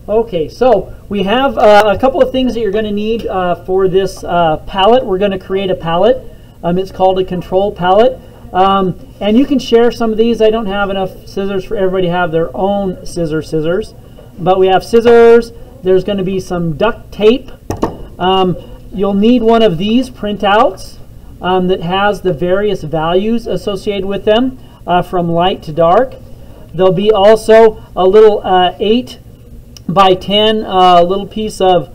Okay, so we have a couple of things that you're going to need for this palette. We're going to create a palette. It's called a control palette. And you can share some of these. I don't have enough scissors for everybody to have their own scissors. But we have scissors. There's going to be some duct tape. You'll need one of these printouts that has the various values associated with them from light to dark. There'll be also a little 8 by 10 little piece of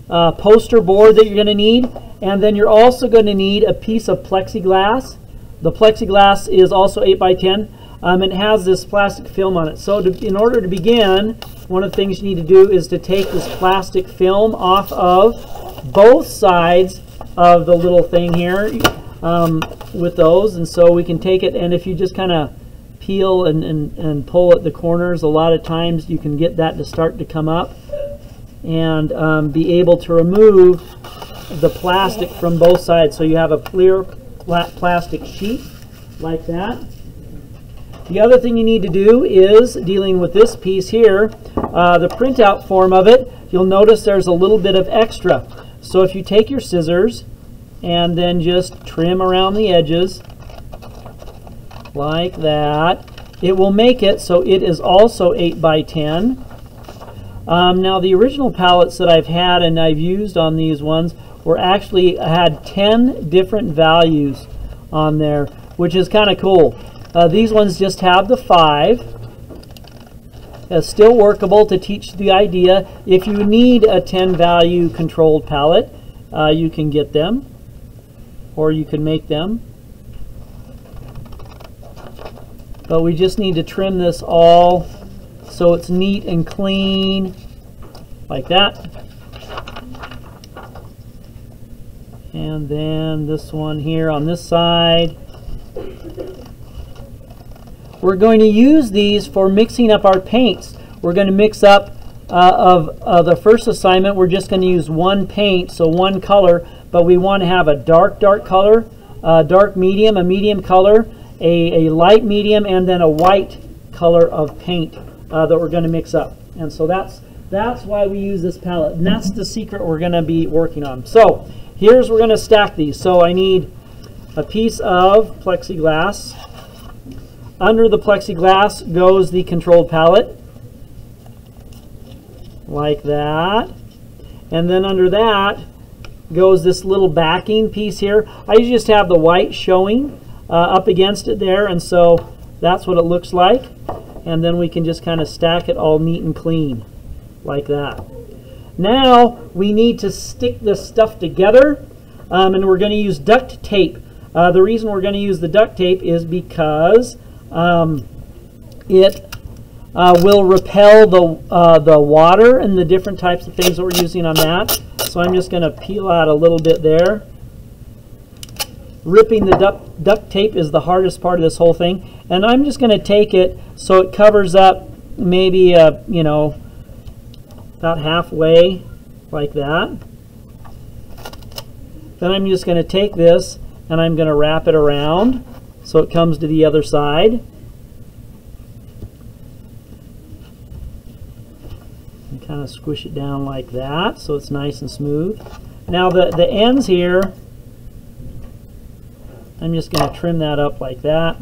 poster board that you're going to need. And then you're also going to need a piece of plexiglass. The plexiglass is also 8 by 10. It has this plastic film on it. So in order to begin, one of the things you need to do is to take this plastic film off of both sides of the little thing here with those. And so we can take it, and if you just kind of peel and pull at the corners, a lot of times you can get that to start to come up and be able to remove the plastic from both sides. So you have a clear plastic sheet like that. The other thing you need to do is dealing with this piece here, the printout form of it. You'll notice there's a little bit of extra. So if you take your scissors and then just trim around the edges like that, it will make it so it is also 8 by 10. Now the original palettes that I've had and I've used on these ones were actually had 10 different values on there, which is kind of cool. These ones just have the 5. It's still workable to teach the idea. If you need a 10 value controlled palette, you can get them, or you can make them. But we just need to trim this all so it's neat and clean, like that. And then this one here on this side. We're going to use these for mixing up our paints. We're going to mix up of the first assignment. We're just going to use one paint, so one color, but we want to have a dark color, dark medium, a medium color, a light medium, and then a white color of paint that we're going to mix up. And so that's why we use this palette, and that's the secret we're going to be working on. So here's we're going to stack these. So I need a piece of plexiglass. Under the plexiglass goes the controlled palette, like that. And then under that goes this little backing piece here. I usually just have the white showing up against it there, and so that's what it looks like. And then we can just kind of stack it all neat and clean, like that. Now we need to stick this stuff together, and we're going to use duct tape. The reason we're going to use the duct tape is because it will repel the water and the different types of things that we're using on that. So I'm just going to peel out a little bit there. Ripping the duct tape is the hardest part of this whole thing. And I'm just going to take it so it covers up maybe, you know, about halfway, like that. Then I'm just going to take this and I'm going to wrap it around so it comes to the other side. And kind of squish it down like that so it's nice and smooth. Now the ends here, I'm just going to trim that up like that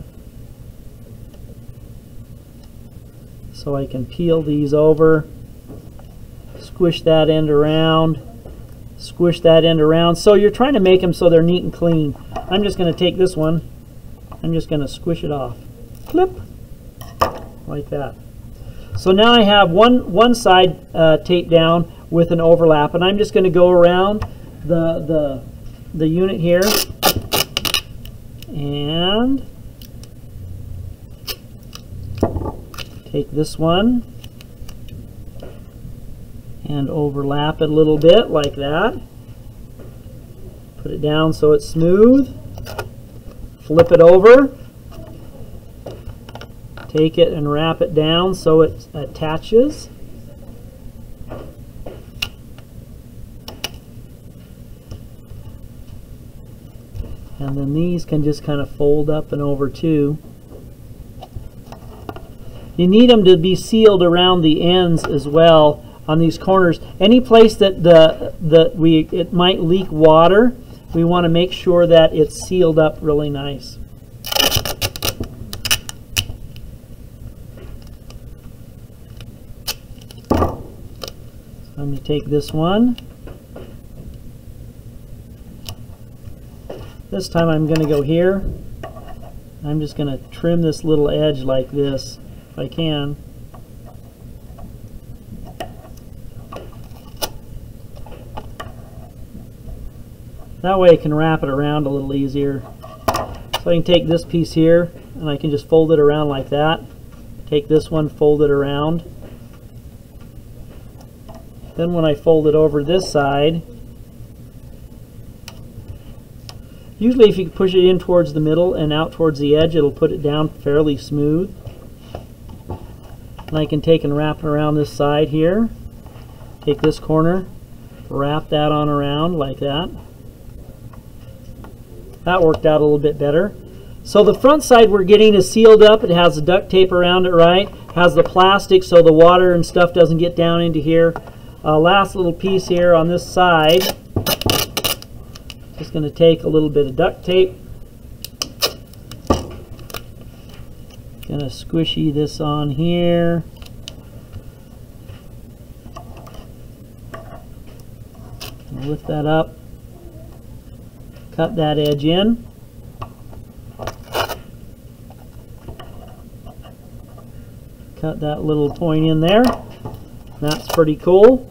so I can peel these over, squish that end around, squish that end around. So you're trying to make them so they're neat and clean. I'm just going to take this one, I'm just going to squish it off, flip, like that. So now I have one side taped down with an overlap, and I'm just going to go around the unit here and take this one and overlap it a little bit like that. Put it down so it's smooth. Flip it over. Take it and wrap it down so it attaches. And then these can just kind of fold up and over too. You need them to be sealed around the ends as well on these corners. Any place that it might leak water, we want to make sure that it's sealed up really nice. I'm going to take this one. This time I'm going to go here. I'm just going to trim this little edge like this, if I can. That way I can wrap it around a little easier. So I can take this piece here and I can just fold it around like that. Take this one, fold it around. Then when I fold it over this side, usually if you push it in towards the middle and out towards the edge, it'll put it down fairly smooth. And I can take and wrap it around this side here. Take this corner, wrap that on around like that. That worked out a little bit better. So the front side we're getting is sealed up. It has the duct tape around it, right? Has the plastic so the water and stuff doesn't get down into here. Last little piece here on this side. Just going to take a little bit of duct tape. Going to squishy this on here. Lift that up. Cut that edge in. Cut that little point in there. That's pretty cool.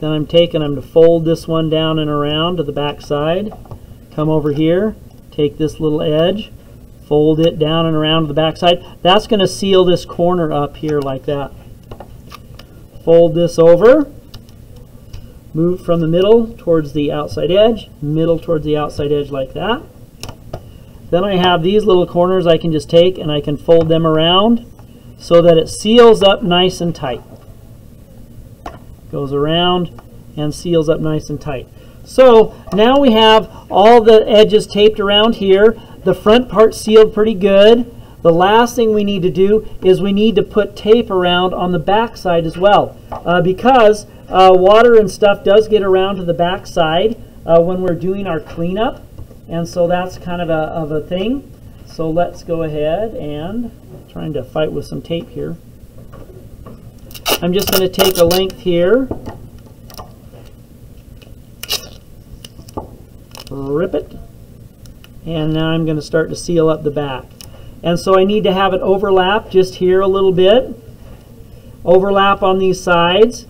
Then I'm to fold this one down and around to the back side. Come over here, take this little edge, fold it down and around to the back side. That's going to seal this corner up here like that. Fold this over. Move from the middle towards the outside edge, middle towards the outside edge like that. Then I have these little corners I can just take and I can fold them around so that it seals up nice and tight. Goes around and seals up nice and tight. So now we have all the edges taped around here. The front part sealed pretty good. The last thing we need to do is we need to put tape around on the back side as well, because water and stuff does get around to the back side when we're doing our cleanup, and so that's kind of a thing. So let's go ahead and trying to fight with some tape here. I'm just going to take a length here, rip it, and now I'm going to start to seal up the back. And so I need to have it overlap just here a little bit, overlap on these sides.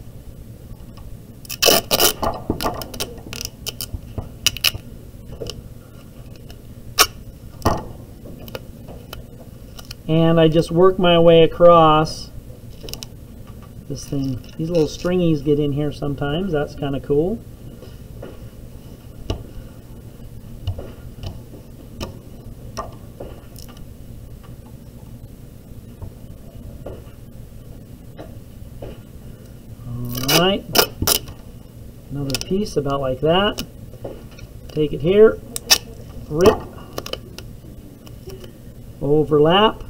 And I just work my way across this thing. These little stringies get in here sometimes. That's kind of cool. All right. Another piece about like that. Take it here. Rip. Overlap.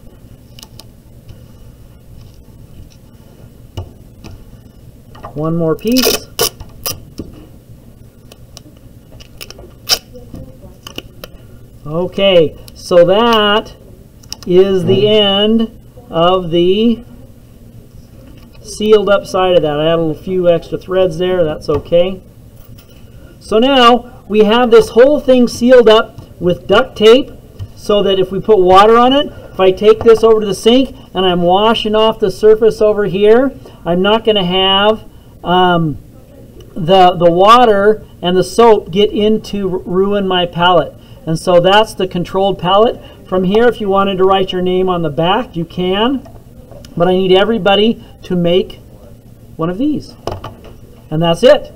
One more piece. Okay, so that is the end of the sealed up side of that. I had a few extra threads there, that's okay. So now we have this whole thing sealed up with duct tape so that if we put water on it, if I take this over to the sink and I'm washing off the surface over here, I'm not going to have the water and the soap get in to ruin my palette. And so that's the controlled palette. From here, if you wanted to write your name on the back, you can. But I need everybody to make one of these. And that's it.